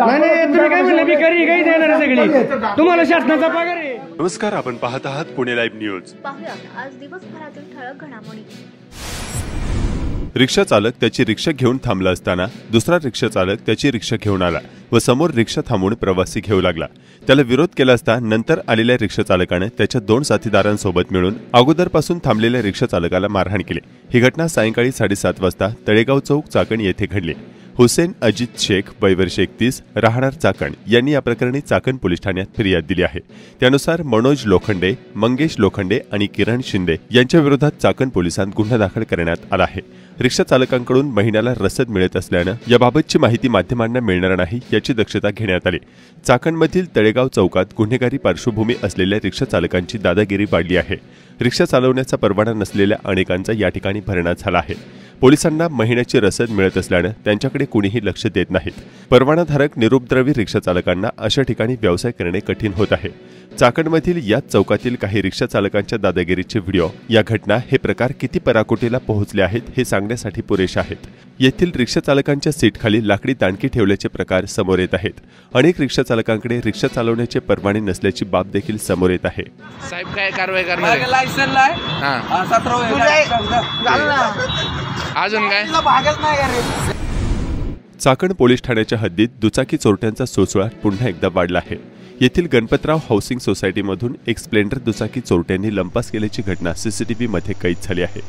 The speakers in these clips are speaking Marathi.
तुम्ही काय म्हणले भिकारी काही देणार सगळी तुम्हाला शासनाचा पगार आहे। नमस्कार, आपण पाहत आहात पुणे लाईव्ह न्यूज। पाहूया आज दिवसभरातील ठळक घडामोडी। रिक्षा चालक त्याची रिक्षा घेऊन थांबला असताना दुसरा रिक्षा चालक त्याची रिक्षा घेऊन आला व समोर रिक्षा थांबवून प्रवासी घेऊ लागला। त्याला विरोध केला असता नंतर आलेल्या रिक्षा चालकाने त्याच्या 2 साथीदारांसोबत मिळून अगोदरपासून थांबलेल्या रिक्षा चालकाला मारहाण केली। ही घटना सायंकाळी 7:30 वाजता तळेगाव चौक चाकण येथे घडली। हुसेन अजित शेख वय वर्ष 31 राहणार चाकण यांनी या प्रकरणी चाकण पोलीस ठाण्यात फिर्याद दिली आहे। त्यानुसार मनोज लोखंडे, मंगेश लोखंडे आणि किरण शिंदे यांच्या विरोधात चाकण पोलिसांत गुन्हा दाखल करण्यात आला आहे। रिक्षा चालकांकडून महिन्याला रसद मिळत असल्यानं याबाबतची माहिती माध्यमांना मिळणार नाही याची दक्षता घेण्यात आली। चाकणमधील तळेगाव चौकात गुन्हेगारी पार्श्वभूमी असलेल्या रिक्षा चालकांची दादागिरी वाढली आहे। रिक्षा चालवण्याचा परवाना नसलेल्या अनेकांचा या ठिकाणी भरणा झाला आहे। पोलिसांना महिन्याची रसद मिळत असल्यानं त्यांच्याकडे कुणीही लक्ष देत नाहीत। परवानाधारक निरुपद्रवी रिक्षा चालकांना अशा ठिकाणी व्यवसाय करणे कठीण होत आहे। चाकणमधील याच चौकातील काही रिक्षा चालकांच्या दादागिरीचे व्हिडिओ या घटना हे प्रकार किती पराकोटीला पोहोचले आहेत हे सांगण्यासाठी पुरेसे आहेत। येथील रिक्षा चालकांच्या सीटखाली लाकडी दांडकी ठेवल्याचे प्रकार समोर येत आहेत। अनेक रिक्षा चालकांकडे रिक्षा चालवण्याचे परवाने नसल्याची बाब देखील समोर येत आहे। साहेब काय कारवाई करणार आहे? लायसन आहे 17 अजून काय? चाकण पोलीस ठाण्याच्या हद्दीत दुचाकी चोरट्यांचा सुळसुळाट पुन्हा एकदा वाढला आहे। येथील गणपतराव हाऊसिंग सोसायटीमधून एक स्प्लेंडर दुचाकी चोरट्यांनी लंपास केल्याची घटना सीसीटीव्ही मध्ये कैद झाली आहे।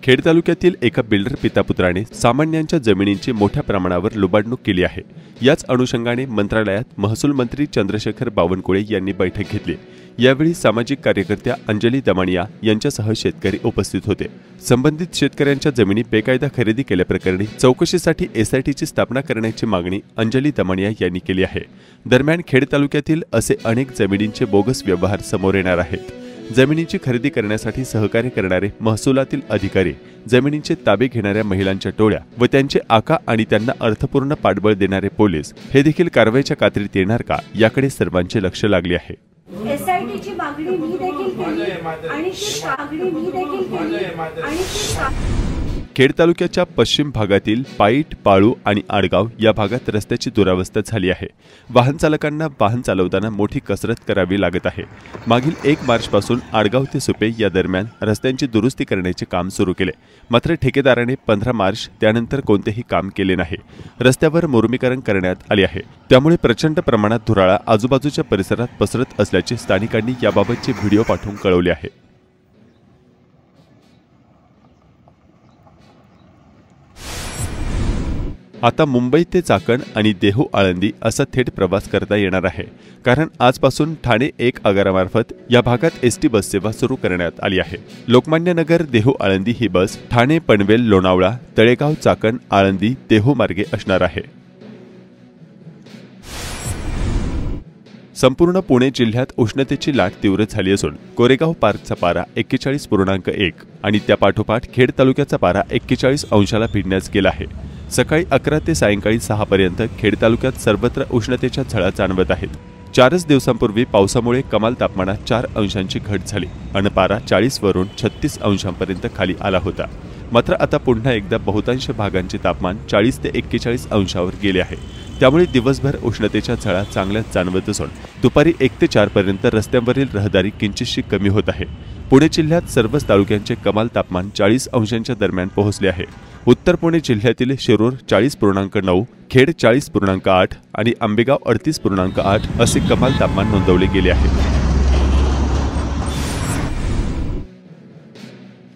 खेड तालुक्यातील एका बिल्डर पितापुत्राने सामान्यांच्या जमिनींची मोठ्या प्रमाणावर लुबाडणूक केली आहे। याच अनुषंगाने मंत्रालयात महसूल मंत्री चंद्रशेखर बावनकुळे यांनी बैठक घेतली। यावेळी सामाजिक कार्यकर्त्या अंजली दमानिया यांच्यासह शेतकरी उपस्थित होते। संबंधित शेतकऱ्यांच्या जमिनी बेकायदा खरेदी केल्याप्रकरणी चौकशीसाठी एसआयटीची स्थापना करण्याची मागणी अंजली दमानिया यांनी केली आहे। दरम्यान खेड तालुक्यातील असे अनेक जमिनींचे बोगस व्यवहार समोर येणार आहेत। जमिनीची खरेदी करण्यासाठी सहकार्य करणारे महसुलातील अधिकारी, जमिनींचे ताबे घेणाऱ्या महिलांच्या टोळ्या व त्यांचे आका आणि त्यांना अर्थपूर्ण पाठबळ देणारे पोलीस हे देखील कारवाईच्या कात्रीत येणार का याकडे सर्वांचे लक्ष लागले आहे। एसआयटीची मागणी मी देखील केली आणि ती मागणी मी देखील केली आणि खेड तालुक्याच्या पश्चिम भागातील पाईट, पाळू आणि आडगाव या भागात रस्त्याची दुरावस्था झाली आहे। वाहन चालकांना वाहन चालवताना मोठी कसरत करावी लागत आहे। मागील 1 मार्चपासून आडगाव ते सुपे या दरम्यान रस्त्यांची दुरुस्ती करण्याचे काम सुरू केले, मात्र ठेकेदाराने 15 मार्च त्यानंतर कोणतेही काम केले नाही। रस्त्यावर मुरमीकरण करण्यात आले आहे, त्यामुळे प्रचंड प्रमाणात धुराळा आजूबाजूच्या परिसरात पसरत असल्याचे स्थानिकांनी याबाबतचे व्हिडिओ पाठवून कळवले आहे। आता मुंबई ते चाकण आणि देहू आळंदी असा थेट प्रवास करता येणार आहे, कारण आजपासून ठाणे 1 आगारामार्फत या भागात एसटी बस सेवा सुरू करण्यात आली आहे। लोकमान्य नगर देहू आळंदी ही बस ठाणे, पनवेल, लोणावळा, तळेगाव, चाकण, आळंदी, देहू मार्गे असणार आहे। संपूर्ण पुणे जिल्ह्यात उष्णतेची लाट तीव्र झाली असून कोरेगाव पार्कचा पारा 41.1 आणि त्यापाठोपाठ खेड तालुक्याचा पारा 41 अंशाला भिडण्यास गेला आहे। सकाळी 11 ते सायंकाळी 6 पर्यंत खेड तालुक्यात सर्वत्र उष्णतेच्या झळा जाणवत आहेत। 4 दिवसांपूर्वी पावसामुळे कमाल तापमानात 4 अंशांची घट झाली आणि पारा 40 वरून 36 अंशांपर्यंत खाली आला होता। मात्र आता पुन्हा एकदा बहुतांश भागांचे तापमान 40 ते 41 अंशावर गेले आहे। त्यामुळे दिवसभर उष्णतेच्या झळा चांगल्याच जाणवत असून दुपारी 1 ते 4 पर्यंत रस्त्यांवरील रहदारी किंचितशी कमी होत आहे। पुणे जिल्ह्यात सर्वच तालुक्यांचे कमाल तापमान 40 अंशांच्या दरम्यान पोहोचले आहे। उत्तर पुणे जिल्ह्यातील शिरूर 40.9, खेड 40.8 आणि आंबेगाव 38.8 असे कमाल तापमान नोंदवले गेले आहे।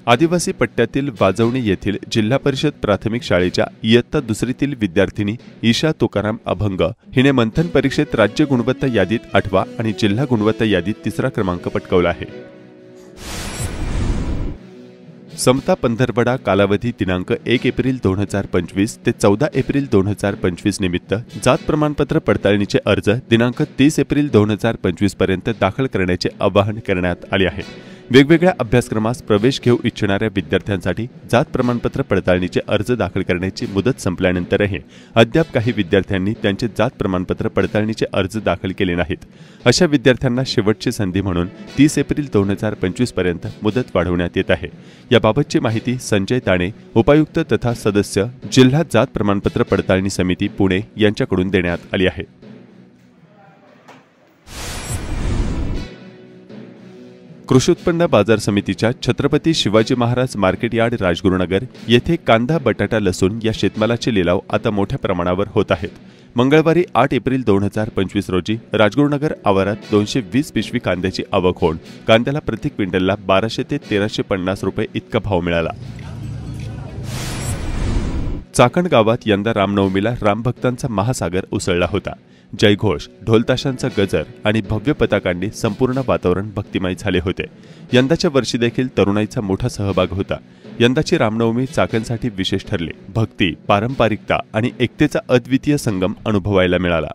आदिवासी पट्ट्यातील वाजवणी येथील जिल्हा परिषद प्राथमिक शाळेच्या इयत्ता 2रीतील विद्यार्थिनी ईशा तुकाराम अभंग हिने मंथन परीक्षेत राज्य गुणवत्ता यादीत 8वा आणि जिल्हा गुणवत्ता यादीत 3रा क्रमांक पटकावला आहे। समता पंधरवडा कालावधी दिनांक 1 एप्रिल 2025 ते 14 एप्रिल 2025 निमित्त जात प्रमाणपत्र पडताळणीचे अर्ज दिनांक 30 एप्रिल 2025 पर्यंत दाखल करण्याचे आवाहन करण्यात आले आहे। वेगवेगळ्या अभ्यासक्रमास प्रवेश घेऊ इच्छिणाऱ्या विद्यार्थ्यांसाठी जात प्रमाणपत्र पडताळणीचे अर्ज दाखल करण्याची मुदत संपल्यानंतरही अद्याप काही विद्यार्थ्यांनी त्यांचे जात प्रमाणपत्र पडताळणीचे अर्ज दाखल केले नाहीत। अशा विद्यार्थ्यांना शेवटची संधी म्हणून 30 एप्रिल 2025 पर्यंत मुदत वाढवण्यात येत आहे। याबाबतची माहिती संजय ताणे, उपायुक्त तथा सदस्य, जिल्हा जात प्रमाणपत्र पडताळणी समिती पुणे यांच्याकडून देण्यात आली आहे। कृषी उत्पन्न बाजार समितीच्या छत्रपती शिवाजी महाराज मार्केट यार्ड राजगुरुनगर येथे कांदा, बटाटा, लसूण या शेतमालाचे लिलाव आता मोठ्या प्रमाणावर होत आहेत। मंगळवारी 8 एप्रिल 2025 रोजी राजगुरुनगर आवारात 220 पिशवी कांद्याची आवक होऊन कांद्याला प्रति क्विंटलला 1200 ते 1350 रुपये इतका भाव मिळाला। चाकण गावात यंदा रामनवमीला रामभक्तांचा महासागर उसळला होता। जयघोष, ढोलताशांचा गजर आणि भव्य पताकांनी संपूर्ण वातावरण भक्तिमय झाले होते। यंदाच्या वर्षी देखील तरुणाईचा मोठा सहभाग होता। यंदाची रामनवमी चाकणसाठी विशेष ठरली। भक्ती, पारंपरिकता आणि एकतेचा अद्वितीय संगम अनुभवायला मिळाला।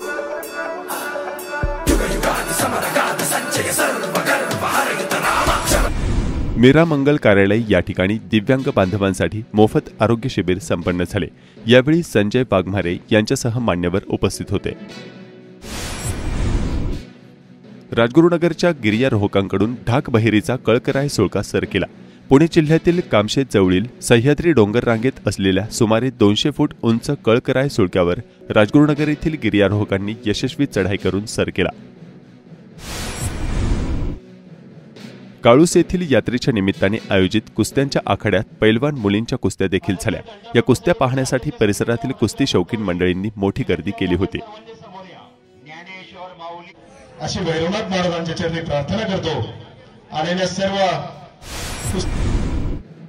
मीरा मंगल कार्यालय या ठिकाणी दिव्यांग बांधवांसाठी मोफत आरोग्य शिबिर संपन्न झाले। यावेळी संजय वाघमारे यांच्यासह मान्यवर उपस्थित होते। राजगुरुनगरच्या गिर्यारोहकांकडून ढाक बहिरीचा कळकराय सुळका सर केला। पुणे जिल्ह्यातील कामशेत जवळील सह्याद्री डोंगर रांगेत असलेल्या सुमारे 200 फूट उंच कळकराय सुळक्यावर राजगुरुनगर येथील गिर्यारोहकांनी यशस्वी चढाई करून सर केला। काळूस येथील यात्रेच्या निमित्ताने आयोजित कुस्त्यांच्या आखाड्यात पैलवान मुलींच्या कुस्त्या देखील झाल्या। या कुस्त्या पाहण्यासाठी परिसरातील कुस्ती शौकीन मंडळींनी मोठी गर्दी केली होती। अशी भैरवनाथ महाराजांच्या चरणी प्रार्थना करतो। आणि सर्व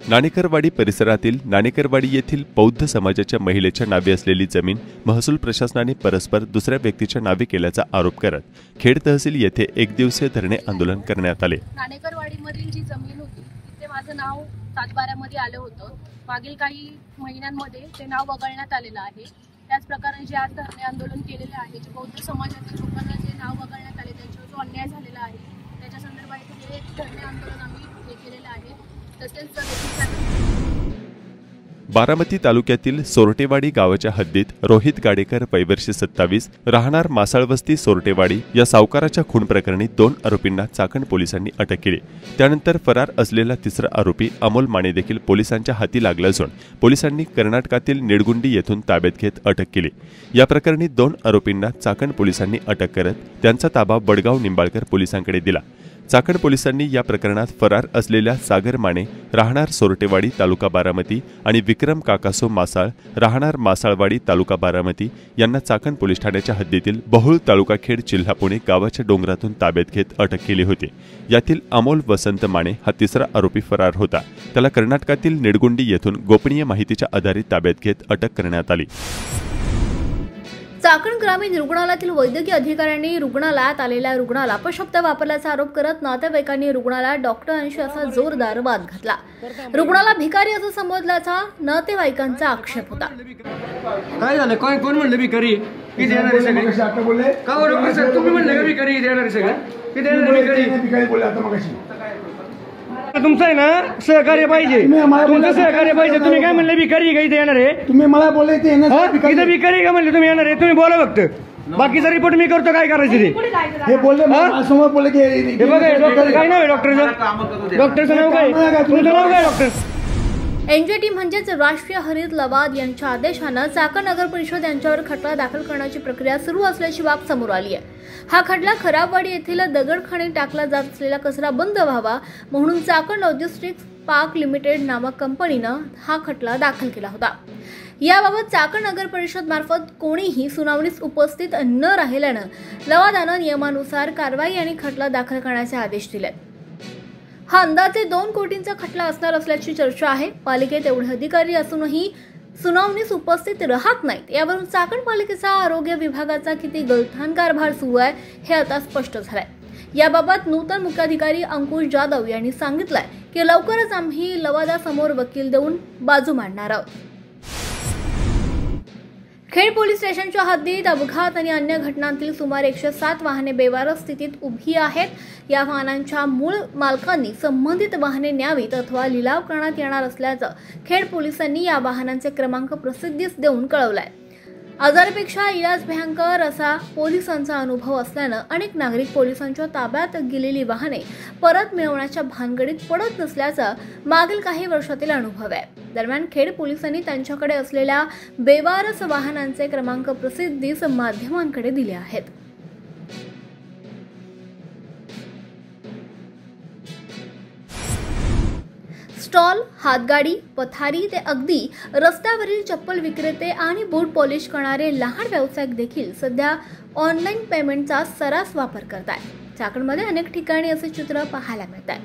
नाणेकरवाडी परिसरातील नाणेकरवाडी येथील बौद्ध समाजाच्या महिलेच्या नावे असलेली जमीन महसूल प्रशासनाने परस्पर दुसऱ्या व्यक्तीच्या नावे केल्याचा आरोप करत खेड तहसील येथे एक दिवसीय धरणे आंदोलन करण्यात आले। नाणेकरवाडीमधील जी जमीन होती तिथे माझं नाव सातबाऱ्यामध्ये आलं होतं। मागील काही महिन्यांमध्ये ते नाव वगळण्यात आलेलं आहे। त्याच प्रकारे जे आज धरणे आंदोलन केलेले आहे, जे बौद्ध समाजातील लोकांना जे नाव वगळण्यात आले त्यांच्यावर जो अन्याय झालेला आहे त्याच्या संदर्भात हे धरणे आंदोलन आम्ही केलेलं आहे। बारामती तालुक्यातील सोरटेवाडी गावाच्या हद्दीत रोहित गाडेकर वय वर्ष 27 राहणार मासाळवस्ती सोरटेवाडी या सावकाराच्या खून प्रकरणी 2 आरोपींना चाकण पोलिसांनी अटक केली। त्यानंतर फरार असलेला तिसरा आरोपी अमोल माने देखील पोलिसांच्या हाती लागला असून पोलिसांनी कर्नाटकातील निडगुंडी येथून ताब्यात घेत अटक केली। या प्रकरणी 2 आरोपींना चाकण पोलिसांनी अटक करत त्यांचा ताबा बडगाव निंबाळकर पोलिसांकडे दिला। चाकण पोलिसांनी या प्रकरणात फरार असलेल्या सागर माने राहणार सोरटेवाडी तालुका बारामती आणि विक्रम काकासो मासाळ राहणार मासाळवाडी तालुका बारामती यांना चाकण पोलीस ठाण्याच्या हद्दीतील बहुळ तालुका खेड जिल्हा पुणे गावाच्या डोंगरातून ताब्यात घेत अटक केली होती। यातील अमोल वसंत माने हा तिसरा आरोपी फरार होता। त्याला कर्नाटकातील निडगुंडी येथून गोपनीय माहितीच्या आधारे ताब्यात घेत अटक करण्यात आली। चाकण ग्रामीण रुग्णालयातील वैद्यकीय अधिकाऱ्यांनी रुग्णालयात आलेल्या रुग्णाला अपशब्द वापरल्याचा आरोप करत नातेवाईकांनी रुग्णाला डॉक्टरांशी असा जोरदार वाद घातला। रुग्णाला भिकारी असं संबोधल्याचा नातेवाईकांचा आक्षेप होता। काय झालं? कोण म्हणलं भिकारी? किती येणार आहे सगळे? का डॉक्टर साहेब तुम्ही म्हणले का भिकारी येणार आहे सगळे? किती येणार आहे भिकारी बोलले आता मगाशी? तुमचं आहे ना सहकार्य पाहिजे, तुमचं सहकार्य पाहिजे। तुम्ही काय म्हणले भिकारी का इथे येणार आहे? तुम्ही मला बोलले इथे भिकारी का म्हणले तुम्ही येणार आहे? तुम्ही बोला फक्त, बाकीचा रिपोर्ट मी करतो काय करायचं ते। हे बोलले समोर बोलले की हे बघा डॉक्टर काय नाव आहे डॉक्टरचं? डॉक्टरचं नाव काय? तुमचं नाव काय डॉक्टर? एनजीटी म्हणजेच राष्ट्रीय हरित लवाद यांच्या आदेशानं चाकण नगर परिषद यांच्यावर खटला दाखल करण्याची प्रक्रिया सुरू असल्याची बाब समोर आली आहे। हा खटला खराबवाडी येथील दगडखाणी टाकला जात असलेला कचरा बंद व्हावा म्हणून चाकण लॉजिस्टिक्स पार्क लिमिटेड नामक कंपनीनं हा खटला दाखल केला होता। याबाबत चाकण नगर परिषद मार्फत कोणीही सुनावणीस उपस्थित न राहिल्यानं लवादानं नियमानुसार कारवाई आणि खटला दाखल करण्याचे आदेश दिले। हा अंदाजे 2 कोटींचा खटला असणार असल्याची चर्चा आहे। पालिकेत एवढे अधिकारी असूनही सुनावणीस उपस्थित राहत नाहीत। यावरून चाकण पालिकेचा आरोग्य विभागाचा किती गलथान कारभार सुरू आहे हे आता स्पष्ट झालंय। याबाबत नूतन मुख्याधिकारी अंकुश जाधव यांनी सांगितलंय की लवकरच आम्ही लवादासमोर वकील देऊन बाजू मांडणार आहोत। खेड पोलीस स्टेशनच्या हद्दीत अपघात आणि अन्य घटनांतील सुमारे 107 वाहने बेवारस स्थितीत उभी आहेत। या वाहनांच्या मूळ मालकांनी संबंधित वाहने न्यावीत अथवा लिलाव करण्यात येणार असल्याचं खेड पोलिसांनी या वाहनांचे क्रमांक प्रसिद्धीस देऊन कळवलंय. आजारापेक्षा इलाज भयंकर असा पोलिसांचा अनुभव असल्यानं अनेक नागरिक पोलिसांच्या ताब्यात गेलेली वाहने परत मिळवण्याच्या भानगडीत पडत नसल्याचा मागील काही वर्षातील अनुभव आहे. दरम्यान खेड पोलिसांनी त्यांच्याकडे असलेल्या बेवारस वाहनांचे क्रमांक प्रसिद्धीस माध्यमांकडे दिले आहेत. स्टॉल, हातगाडी, पथारी ते अगदी रस्त्यावरील चप्पल विक्रेते आणि बूट पॉलिश करणारे लहान व्यावसायिक देखील सध्या ऑनलाईन पेमेंटचा सर्रास वापर करत आहेत. चाकणमध्ये अनेक ठिकाणी असे चित्र पाहायला मिळत आहे.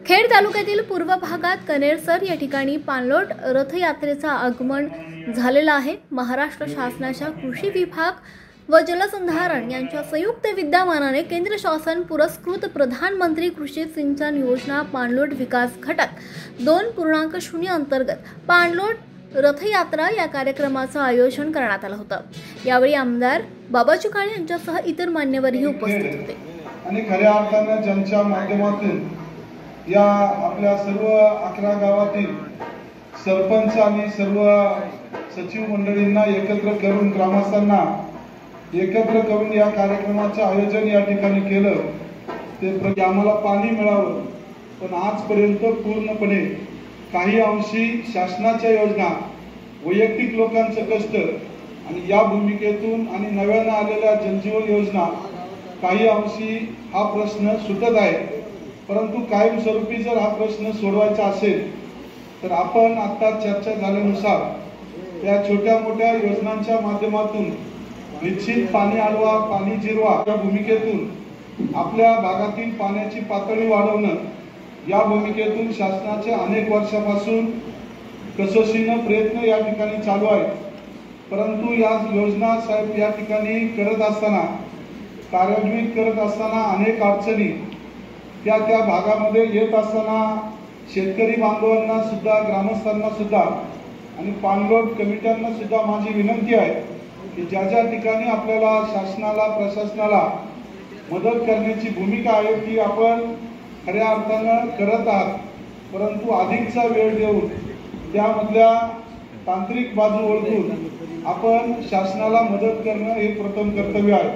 खेड तालुक्यातील पूर्व भागात कनेरसर या ठिकाणी पाणलोट रथयात्रेचं आगमन झालेलं आहे. महाराष्ट्र शासनाच्या कृषी विभाग व जलसंधारण यांच्या संयुक्त विद्यमानाने केंद्र शासन पुरस्कृत प्रधानमंत्री कृषी सिंचन योजना पाणलोट विकास घटक 2.0 अंतर्गत पाणलोट रथयात्रा या कार्यक्रमाचं आयोजन करण्यात आलं होतं. यावेळी आमदार बाबाजी काळे यांच्यासह इतर मान्यवरही उपस्थित होते. आणि खऱ्या अर्थानं ज्यांच्या माध्यमातून या आपल्या सर्व 11 गावातील सरपंच आणि सर्व सचिव मंडळींना एकत्र करून, ग्रामस्थांना एकत्र करून या कार्यक्रमाचं आयोजन या ठिकाणी केलं. ते आम्हाला पाणी मिळावं, पण आजपर्यंत पूर्णपणे काही अंशी शासनाच्या योजना, वैयक्तिक लोकांचं कष्ट आणि या भूमिकेतून आणि नव्यानं आलेल्या जलजीवन योजना काही अंशी हा प्रश्न सुटत आहे. परंतु कायमस्वरूपी जर हा प्रश्न सोडवायचा असेल तर आपण आता चर्चा झाल्यानुसार त्या छोट्या मोठ्या योजनांच्या माध्यमातून निश्चित पाणी अडवा, पाणी जिरवा या भूमिकेतून आपल्या भागातील पाण्याची पातळी वाढवणं या भूमिकेतून शासनाचे अनेक वर्षापासून कसोशीनं प्रयत्न या ठिकाणी चालू आहेत. परंतु या योजना साहेब या ठिकाणी करत असताना, कार्यान्वित करत असताना अनेक अडचणी त्या भागामध्ये येत असताना शेतकरी बांधवांना सुद्धा, ग्रामस्थांना सुद्धा आणि पाणलोट कमिट्यांना सुद्धा माझी विनंती आहे की ज्या ज्या ठिकाणी आपल्याला शासनाला, प्रशासनाला मदत करण्याची भूमिका आहे ती आपण खऱ्या अर्थानं करत आहात. परंतु अधिकचा वेळ देऊन त्यामधल्या तांत्रिक बाजू ओळखून आपण शासनाला मदत करणं हे प्रथम कर्तव्य आहे.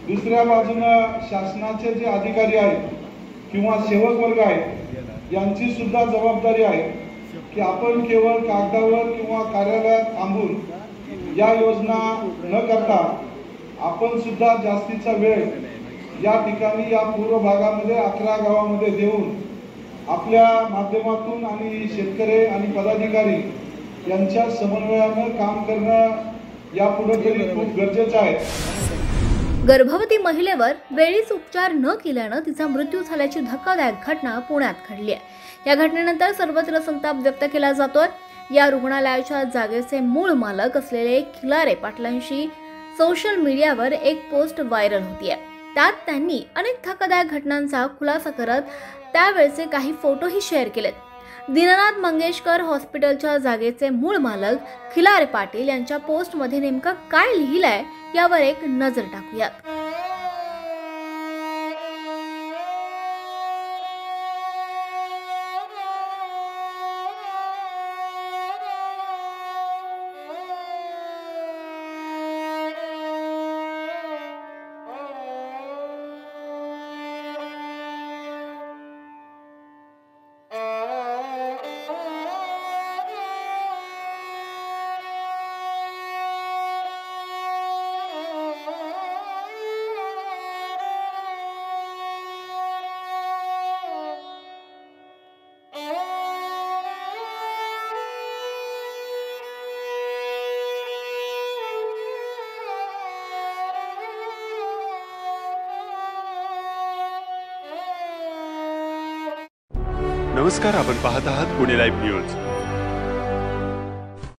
दुसऱ्या बाजूनं शासनाचे जे अधिकारी आहेत किंवा सेवक वर्ग आहेत यांची सुद्धा जबाबदारी आहे की आपण केवळ कागदावर किंवा कार्यालयात थांबून या योजना न करता आपण सुद्धा जास्तीचा वेळ या ठिकाणी या पूर्व भागामध्ये 11 गावामध्ये देऊन आपल्या माध्यमातून आणि शेतकरी आणि पदाधिकारी यांच्या समन्वयानं काम करणं यापुढे तरी खूप गरजेचं आहे. गर्भवती महिलेवर वेळीच उपचार न केल्यानं तिचा मृत्यू झाल्याची धक्कादायक घटना पुण्यात घडली आहे. या घटनेनंतर सर्वत्र संताप व्यक्त केला जातोय. या रुग्णालयाच्या जागेचे मूळ मालक असलेले खिलारे पाटलांशी सोशल मीडियावर एक पोस्ट व्हायरल होतीये. त्यात त्यांनी अनेक धक्कादायक घटनांचा खुलासा करत त्यावेळचे काही फोटोही शेअर केलेत. दीनानाथ मंगेशकर हॉस्पिटलच्या जागेचे मूळ मालक खिलारे पाटील यांच्या पोस्टमध्ये नेमकं काय लिहिलंय यावर एक नजर टाकूयात. नमस्कार, आपण पाहत आहात पुणे लाईव्ह न्यूज.